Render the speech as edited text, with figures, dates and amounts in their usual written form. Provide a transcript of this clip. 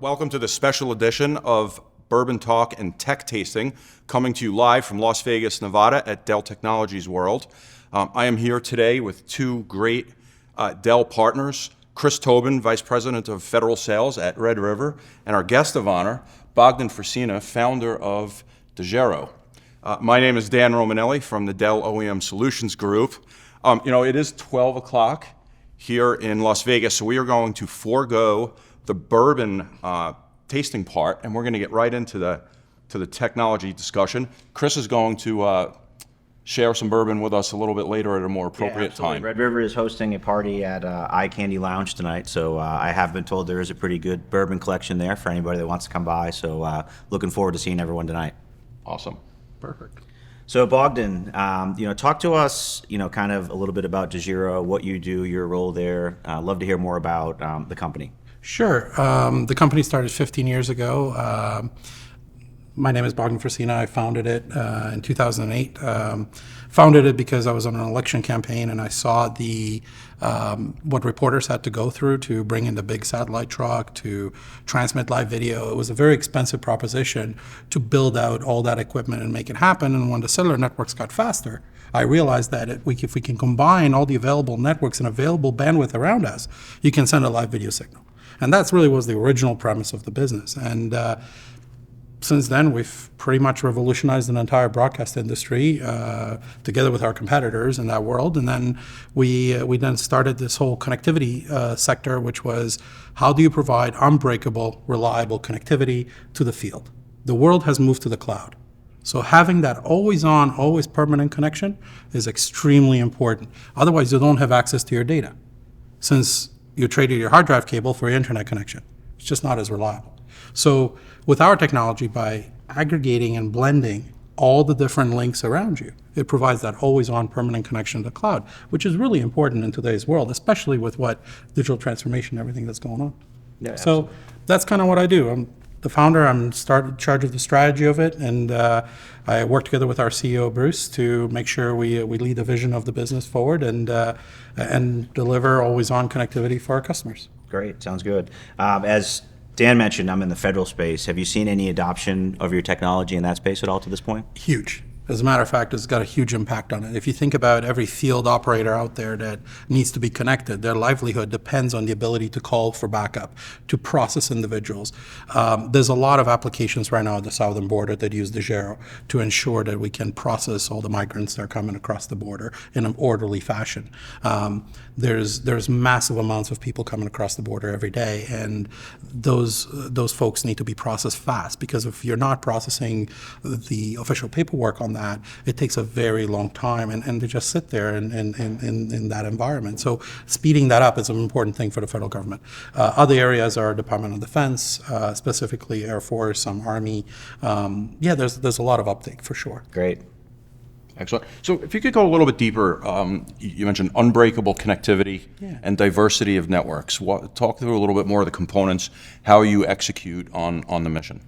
Welcome to the special edition of Bourbon Talk and Tech Tasting, coming to you live from Las Vegas, Nevada at Dell Technologies World. I am here today with two great Dell partners, Chris Tobin, Vice President of Federal Sales at Red River, and our guest of honor, Bogdan Frisina, founder of DeGero. My name is Dan Romanelli from the Dell OEM Solutions Group. It is 12 o'clock here in Las Vegas, so we are going to forego the bourbon tasting part, and we're going to get right into the technology discussion. Chris is going to share some bourbon with us a little bit later at a more appropriate time. Red River is hosting a party at Eye Candy Lounge tonight, so I have been told there is a pretty good bourbon collection there for anybody that wants to come by, so looking forward to seeing everyone tonight. Awesome. Perfect. So Bogdan, talk to us, kind of a little bit about DeGero, what you do, your role there. Love to hear more about the company. Sure. The company started 15 years ago. My name is Bogdan Frisina. I founded it in 2008. Founded it because I was on an election campaign and I saw what reporters had to go through to bring in the big satellite truck, to transmit live video. It was a very expensive proposition to build out all that equipment and make it happen. And when the cellular networks got faster, I realized that if we can combine all the available networks and available bandwidth around us, you can send a live video signal. And that's really was the original premise of the business. And since then, we've pretty much revolutionized an entire broadcast industry together with our competitors in that world. And then we then started this whole connectivity sector, which was how do you provide unbreakable, reliable connectivity to the field? The world has moved to the cloud. So having that always on, always permanent connection is extremely important. Otherwise, you don't have access to your data. Since you traded your hard drive cable for your internet connection. It's just not as reliable. So with our technology, by aggregating and blending all the different links around you, it provides that always-on permanent connection to the cloud, which is really important in today's world, especially with what digital transformation and everything that's going on. Yeah, so that's kind of what I do. I'm the founder. I'm in charge of the strategy of it, and I work together with our CEO Bruce to make sure we lead the vision of the business forward and deliver always-on connectivity for our customers. Great, sounds good. As Dan mentioned, I'm in the federal space. Have you seen any adoption of your technology in that space at all to this point? Huge. As a matter of fact, it's got a huge impact on it. If you think about every field operator out there that needs to be connected, their livelihood depends on the ability to call for backup, to process individuals. There's a lot of applications right now at the southern border that use DeGero to ensure that we can process all the migrants that are coming across the border in an orderly fashion. There's massive amounts of people coming across the border every day, and those folks need to be processed fast, because if you're not processing the official paperwork on that, it takes a very long time, and they just sit there in that environment. So speeding that up is an important thing for the federal government. Other areas are Department of Defense, specifically Air Force, some Army. There's a lot of uptake for sure. Great. Excellent. So if you could go a little bit deeper, you mentioned unbreakable connectivity and diversity of networks. Talk through a little bit more of the components, how you execute on the mission.